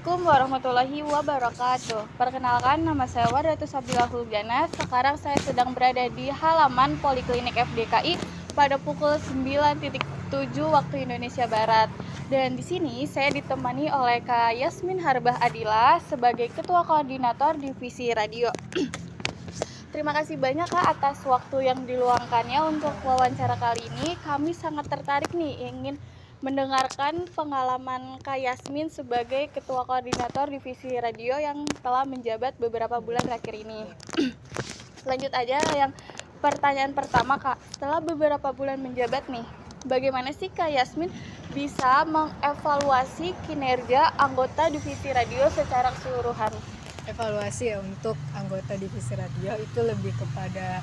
Assalamualaikum warahmatullahi wabarakatuh. Perkenalkan, nama saya Wardatus Sabila Hulgana. Sekarang saya sedang berada di halaman Poliklinik FDKI pada pukul 9.7 waktu Indonesia Barat. Dan di sini saya ditemani oleh Kak Yasmin Harbah Adila sebagai Ketua Koordinator Divisi Radio. Terima kasih banyak Kak atas waktu yang diluangkannya untuk wawancara kali ini. Kami sangat tertarik nih ingin mendengarkan pengalaman Kak Yasmin sebagai Ketua Koordinator Divisi Radio yang telah menjabat beberapa bulan terakhir ini. Lanjut aja yang pertanyaan pertama Kak. Setelah beberapa bulan menjabat nih, bagaimana sih Kak Yasmin bisa mengevaluasi kinerja anggota Divisi Radio secara keseluruhan? Evaluasi ya untuk anggota divisi radio itu lebih kepada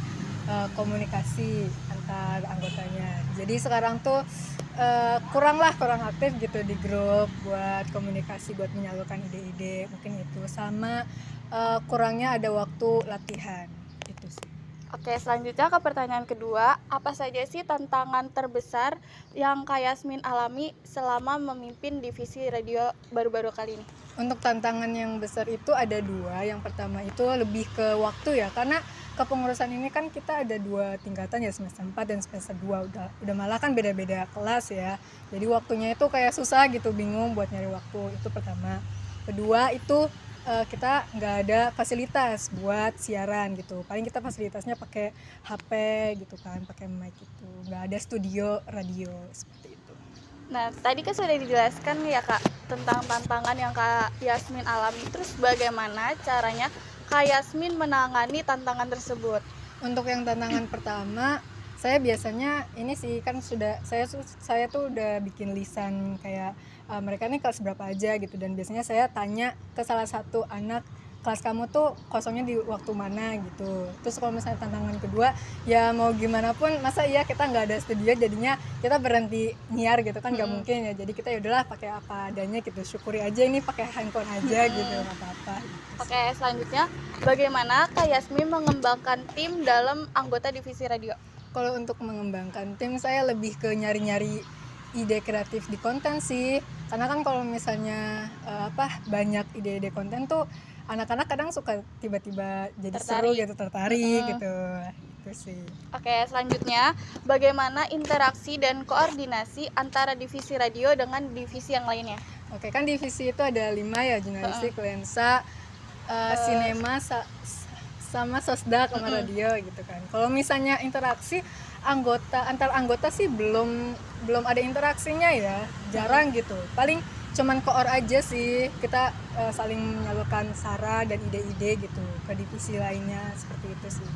komunikasi antar anggotanya. Jadi sekarang tuh kurang aktif gitu di grup buat komunikasi, buat menyalurkan ide-ide, mungkin itu sama kurangnya ada waktu latihan itu sih. Oke, selanjutnya ke pertanyaan kedua, apa saja sih tantangan terbesar yang Kak Yasmin alami selama memimpin divisi radio baru-baru kali ini? Untuk tantangan yang besar itu ada dua. Yang pertama itu lebih ke waktu ya, karena kepengurusan ini kan kita ada 2 tingkatan ya, semester 4 dan semester 2, udah malah kan beda-beda kelas ya, jadi waktunya itu kayak susah gitu, bingung buat nyari waktu. Itu pertama. Kedua itu kita nggak ada fasilitas buat siaran gitu, paling kita fasilitasnya pakai HP gitu kan, pakai mic gitu, nggak ada studio radio seperti itu. Nah, tadi kan sudah dijelaskan ya Kak tentang tantangan yang Kak Yasmin alami. Terus bagaimana caranya Kak Yasmin menangani tantangan tersebut? Untuk yang tantangan pertama, saya biasanya ini sih kan saya tuh udah bikin lisan kayak mereka nih kelas berapa aja gitu, dan biasanya saya tanya ke salah satu anak, kelas kamu tuh kosongnya di waktu mana gitu. Terus kalau misalnya tantangan kedua, ya mau gimana pun masa iya kita nggak ada studio, jadinya kita berhenti nyiar gitu kan, nggak mungkin ya. Jadi kita yaudahlah pakai apa adanya gitu, syukuri aja ini pakai handphone aja gitu, nggak apa-apa gitu. Oke, selanjutnya bagaimana Kak Yasmin mengembangkan tim dalam anggota divisi radio? Kalau untuk mengembangkan tim, saya lebih ke nyari-nyari ide kreatif di konten sih, karena kan kalau misalnya banyak ide-ide konten tuh anak-anak kadang suka tiba-tiba jadi seru gitu, tertarik gitu. Itu sih. Oke, selanjutnya bagaimana interaksi dan koordinasi antara divisi radio dengan divisi yang lainnya? Oke, kan divisi itu ada 5 ya, jurnalistik, lensa, sinema, sama sosdak sama radio gitu kan. Kalau misalnya interaksi antar anggota sih belum ada interaksinya ya, jarang gitu. Paling cuman koor aja sih, kita saling menyalurkan saran dan ide-ide gitu ke divisi lainnya, seperti itu sih.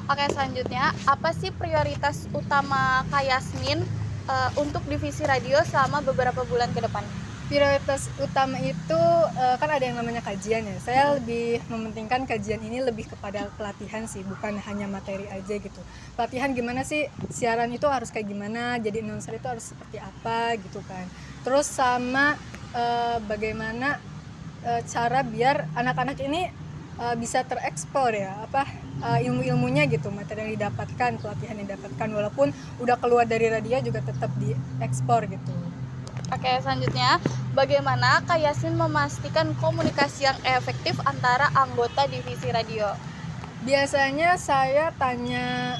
Oke, selanjutnya apa sih prioritas utama Kak Yasmin untuk divisi radio selama beberapa bulan ke depan? Prioritas utama itu kan ada yang namanya kajian ya. Saya lebih mementingkan kajian ini lebih kepada pelatihan sih, bukan hanya materi aja gitu. Pelatihan gimana sih siaran itu harus kayak gimana, jadi announcer itu harus seperti apa gitu kan. Terus sama bagaimana cara biar anak-anak ini bisa terekspor ya, ilmu-ilmunya gitu, materi yang didapatkan, pelatihan yang didapatkan, walaupun udah keluar dari radio juga tetap diekspor gitu. Oke, selanjutnya bagaimana Kak Yasmin memastikan komunikasi yang efektif antara anggota divisi radio? Biasanya saya tanya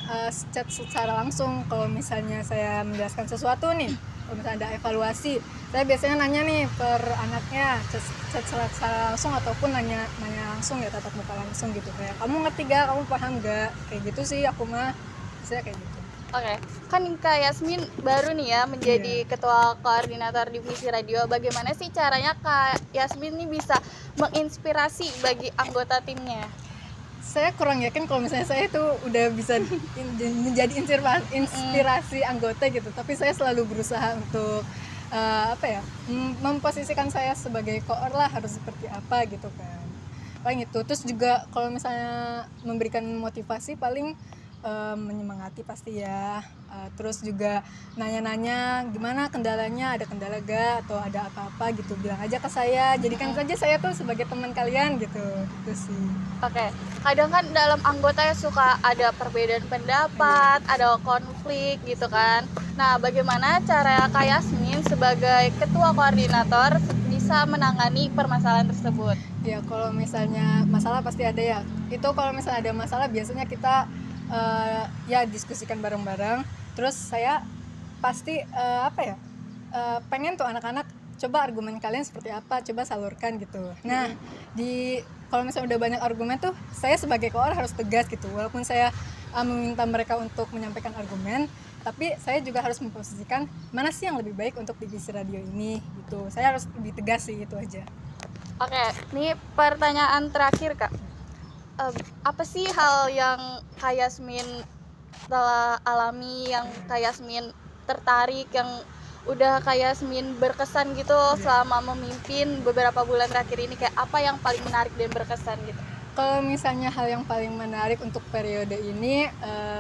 chat secara langsung kalau misalnya saya menjelaskan sesuatu nih. Kalau misalnya ada evaluasi, saya biasanya nanya nih per anaknya, chat secara langsung ataupun nanya langsung ya, tatap muka langsung gitu, kayak kamu ngerti gak, kamu paham gak, kayak gitu sih aku mah, saya kayak gitu. Oke, kan Kak Yasmin baru nih ya menjadi Ketua Koordinator Divisi Radio. Bagaimana sih caranya Kak Yasmin nih bisa menginspirasi bagi anggota timnya? Saya kurang yakin kalau misalnya saya itu udah bisa menjadi inspirasi anggota gitu, tapi saya selalu berusaha untuk memposisikan saya sebagai koor lah, harus seperti apa gitu kan. Paling itu. Terus juga kalau misalnya memberikan motivasi, paling menyemangati pasti ya, terus juga nanya-nanya gimana kendalanya, ada kendala gak atau ada apa-apa gitu, bilang aja ke saya, jadikan saja saya tuh sebagai teman kalian gitu, itu sih. Oke, kadang kan dalam anggota ya suka ada perbedaan pendapat, ada konflik gitu kan. Nah, bagaimana cara Kak Yasmin sebagai ketua koordinator bisa bisa menangani permasalahan tersebut? Ya kalau misalnya masalah pasti ada ya. Itu kalau misalnya ada masalah biasanya kita ya diskusikan bareng-bareng. Terus saya pasti pengen tuh anak-anak coba argumen kalian seperti apa, coba salurkan gitu. Nah, kalau misalnya udah banyak argumen tuh saya sebagai koor harus tegas gitu. Walaupun saya meminta mereka untuk menyampaikan argumen, tapi saya juga harus memposisikan mana sih yang lebih baik untuk divisi radio ini gitu. Saya harus lebih tegas sih, itu aja. Oke, ini pertanyaan terakhir Kak. Apa sih hal yang Kak Yasmin telah alami, yang Kak Yasmin tertarik, yang udah Kak Yasmin berkesan gitu selama memimpin beberapa bulan terakhir ini? Kayak apa yang paling menarik dan berkesan gitu? Kalau misalnya hal yang paling menarik untuk periode ini,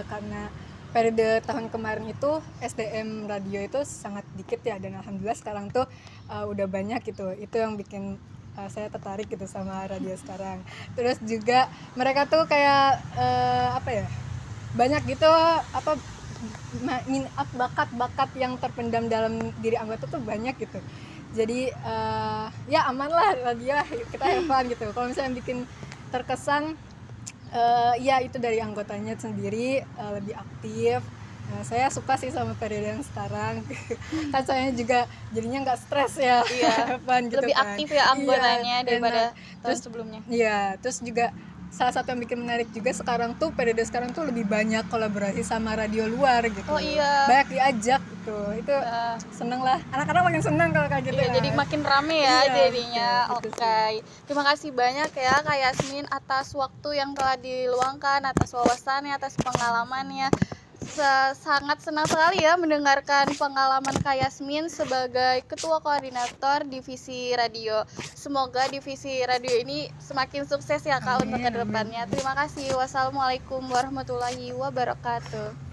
karena periode tahun kemarin itu SDM radio itu sangat dikit ya, dan alhamdulillah sekarang tuh udah banyak gitu. Itu yang bikin saya tertarik gitu sama radio sekarang. Terus juga mereka tuh kayak banyak gitu bakat-bakat yang terpendam dalam diri anggota tuh banyak gitu. Jadi ya aman lah radio, kita have fun gitu. Kalau misalnya bikin terkesan ya itu dari anggotanya sendiri, lebih aktif. Saya suka sih sama periode yang sekarang. Kan saya juga jadinya nggak stres ya. Iya. Gitu lebih kan. aktif ya anggotanya Iya, daripada tahun terus sebelumnya. Iya, terus juga salah satu yang bikin menarik juga sekarang tuh periode sekarang tuh lebih banyak kolaborasi sama radio luar gitu. Oh iya. Banyak diajak gitu. Itu seneng lah. Anak-anak makin seneng kalau kayak gitu. Iya, jadi makin rame ya Iya, jadinya. gitu Oke. Terima kasih banyak ya Kak Yasmin atas waktu yang telah diluangkan, atas wawasannya, atas pengalamannya. Sangat senang sekali ya mendengarkan pengalaman Kak Yasmin sebagai Ketua Koordinator Divisi Radio. Semoga Divisi Radio ini semakin sukses ya Kak untuk kedepannya. Terima kasih. Wassalamualaikum warahmatullahi wabarakatuh.